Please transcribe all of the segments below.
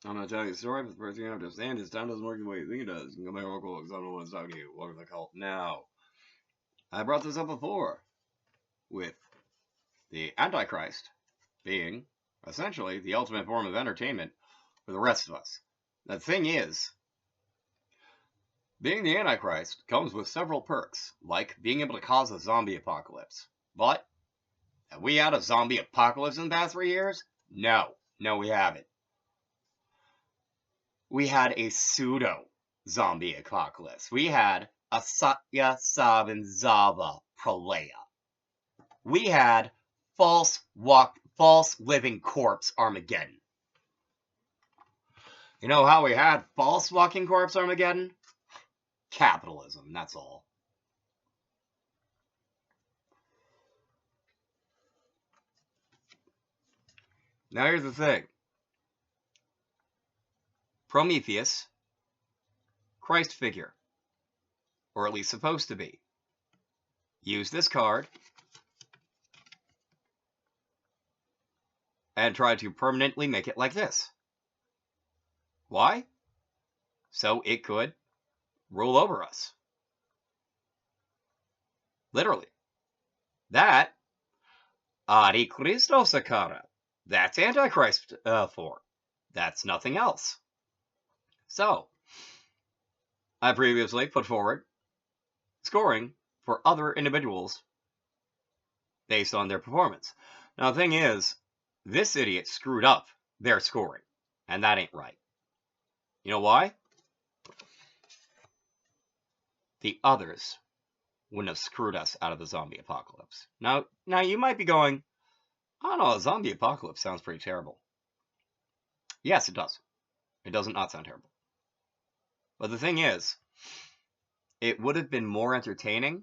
I'm gonna tell you a story, but the first thing you have to understand is time doesn't work the way you think it does. You can go back real quick because I don't want to talk to you. Welcome to the cult. Now, I brought this up before with the Antichrist being essentially the ultimate form of entertainment for the rest of us. The thing is, being the Antichrist comes with several perks, like being able to cause a zombie apocalypse. But have we had a zombie apocalypse in the past 3 years? No. No, we haven't. We had a pseudo zombie apocalypse. We had a Satya Savanzava Pralaya. We had false living corpse Armageddon. You know how we had false walking corpse Armageddon? Capitalism, that's all. Now here's the thing. Prometheus, Christ figure, or at least supposed to be. Use this card and try to permanently make it like this. Why? So it could rule over us. Literally. That, Christo Sakara, that's Antichrist form. That's nothing else. So, I previously put forward scoring for other individuals based on their performance. Now, the thing is, this idiot screwed up their scoring, and that ain't right. You know why? The others wouldn't have screwed us out of the zombie apocalypse. Now you might be going, I don't know, a zombie apocalypse sounds pretty terrible. Yes, it does. It doesn't not sound terrible. But the thing is, it would have been more entertaining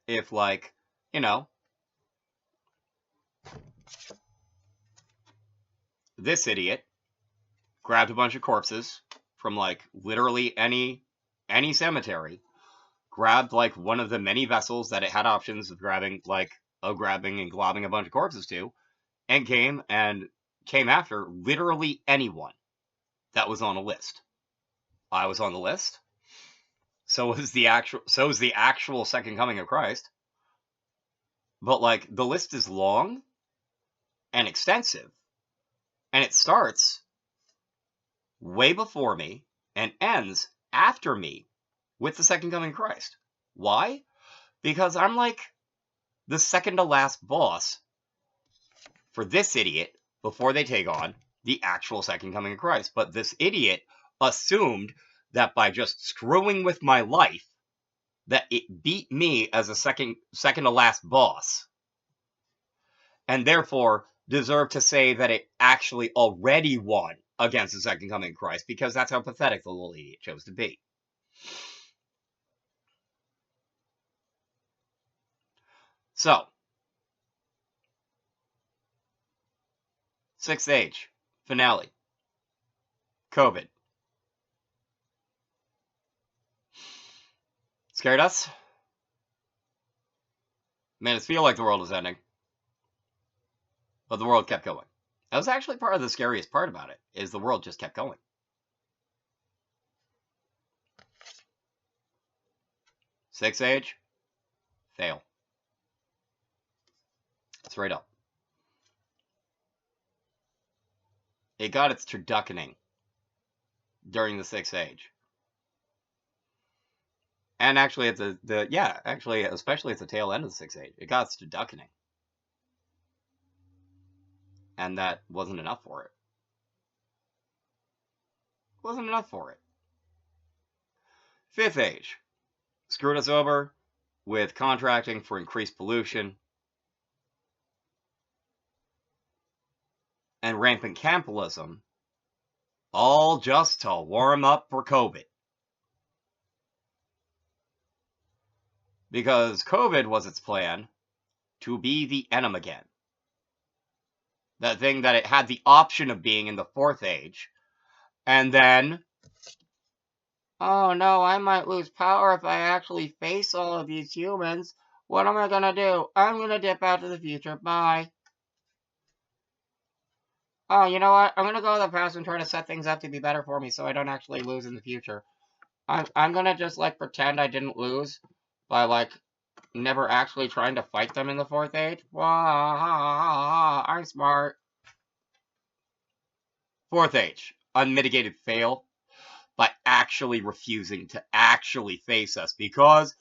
if, like, you know, this idiot grabbed a bunch of corpses from, like, literally any cemetery, grabbed, like, one of the many vessels that it had options of grabbing and globbing a bunch of corpses to, and came after literally anyone that was on a list. I was on the list. So is the actual second coming of Christ. But, like, the list is long and extensive, and it starts way before me and ends after me with the second coming of Christ. Why? Because I'm like the second to last boss for this idiot before they take on the actual second coming of Christ. But this idiot assumed that by just screwing with my life, that it beat me as a second to last boss, and therefore deserved to say that it actually already won against the second coming of Christ, because that's how pathetic the little idiot chose to be. So, Sixth Age, finale, COVID. Scared us? Made us feel like the world was ending. But the world kept going. That was actually part of the scariest part about it, is the world just kept going. Sixth Age, fail. Straight up. It got its turduckening during the Sixth Age. And actually, at especially at the tail end of the Sixth Age, it got its turduckening. And that wasn't enough for it. Wasn't enough for it. Fifth Age screwed us over with contracting for increased pollution and rampant capitalism, all just to warm up for COVID. Because COVID was its plan to be the enemy again. That thing that it had the option of being in the Fourth Age. And then, oh no, I might lose power if I actually face all of these humans. What am I gonna do? I'm gonna dip out to the future. Bye. oh, you know what? I'm gonna go to the past and try to set things up to be better for me so I don't actually lose in the future. I'm gonna just, like, pretend I didn't lose by, like, never actually trying to fight them in the 4th age. Wow, I'm smart. 4th age, unmitigated fail by actually refusing to actually face us because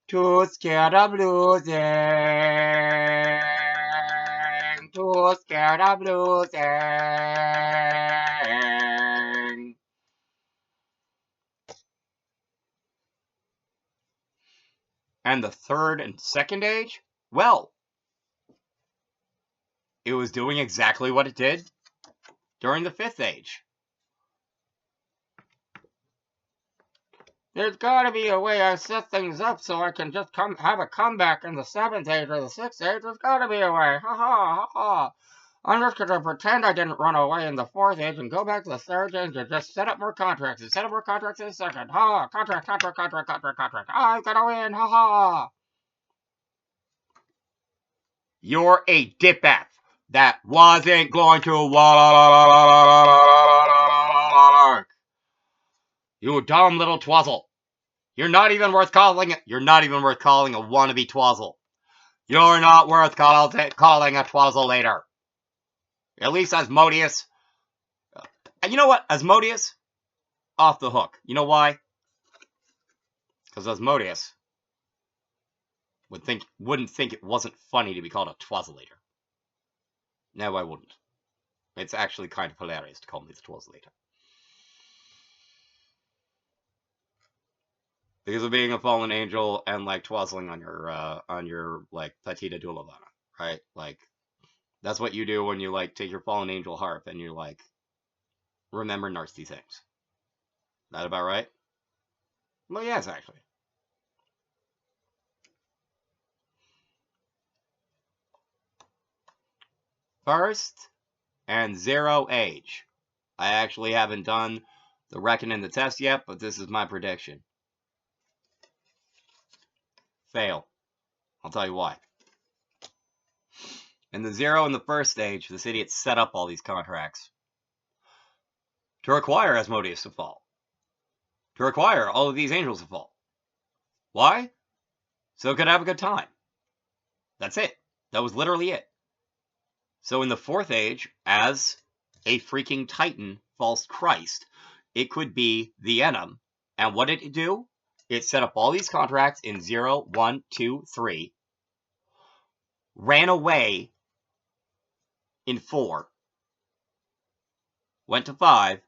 too scared of losing. Too scared of losing. And the 3rd and 2nd age? Well, it was doing exactly what it did during the 5th age. There's got to be a way I set things up so I can just have a comeback in the 7th age or the 6th age. There's got to be a way. Ha ha ha ha. I'm just going to pretend I didn't run away in the 4th age and go back to the 3rd age and just set up more contracts. And set up more contracts in the 2nd. Ha! Contract. I'm going to win. Ha ha! You're a dip-F. That wasn't going to work. You dumb little twazzle. You're not even worth calling it. You're not even worth calling a wannabe twazzle. You're not worth calling a twazzle later. At least Asmodeus. You know what? Asmodeus, off the hook. You know why? Because Asmodeus wouldn't think it wasn't funny to be called a twazzleator. No, I wouldn't. It's actually kind of hilarious to call me the twazzleator. Because of being a fallen angel and, like, twazzling on your like Patita Dulavana, right? Like, that's what you do when you, like, take your fallen angel harp and you, like, remember nasty things. That about right? Well, yes, actually. First and 0 age. I actually haven't done the reckon and the test yet, but this is my prediction. Fail. I'll tell you why. In the 0 and the 1st stage, the city had set up all these contracts to require Asmodeus to fall. To require all of these angels to fall. Why? So it could have a good time. That's it. That was literally it. So in the 4th age, as a freaking Titan false Christ, it could be the Enum. And what did it do? It set up all these contracts in 0, 1, 2, 3, ran away in 4, went to 5,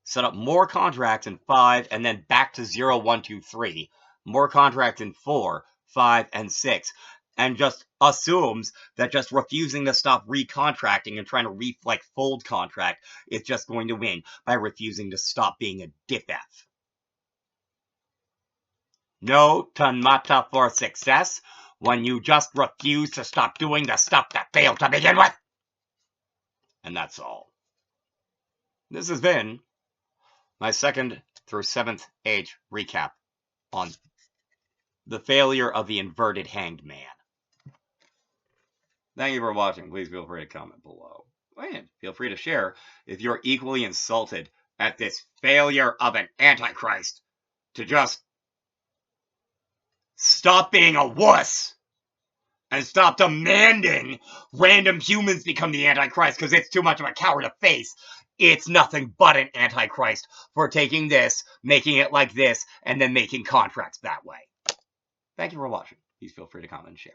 set up more contracts in 5, and then back to 0, 1, 2, 3, more contracts in 4, 5, and 6, and just assumes that just refusing to stop recontracting and trying to fold contract is just going to win by refusing to stop being a dip-F. No Tanmata for success when you just refuse to stop doing the stuff that failed to begin with. And that's all. This has been my 2nd through 7th age recap on the failure of the inverted hanged man. Thank you for watching. Please feel free to comment below. And feel free to share if you're equally insulted at this failure of an Antichrist to just stop being a wuss and stop demanding random humans become the Antichrist because it's too much of a coward to face. It's nothing but an Antichrist for taking this, making it like this, and then making contracts that way. Thank you for watching. Please feel free to comment and share.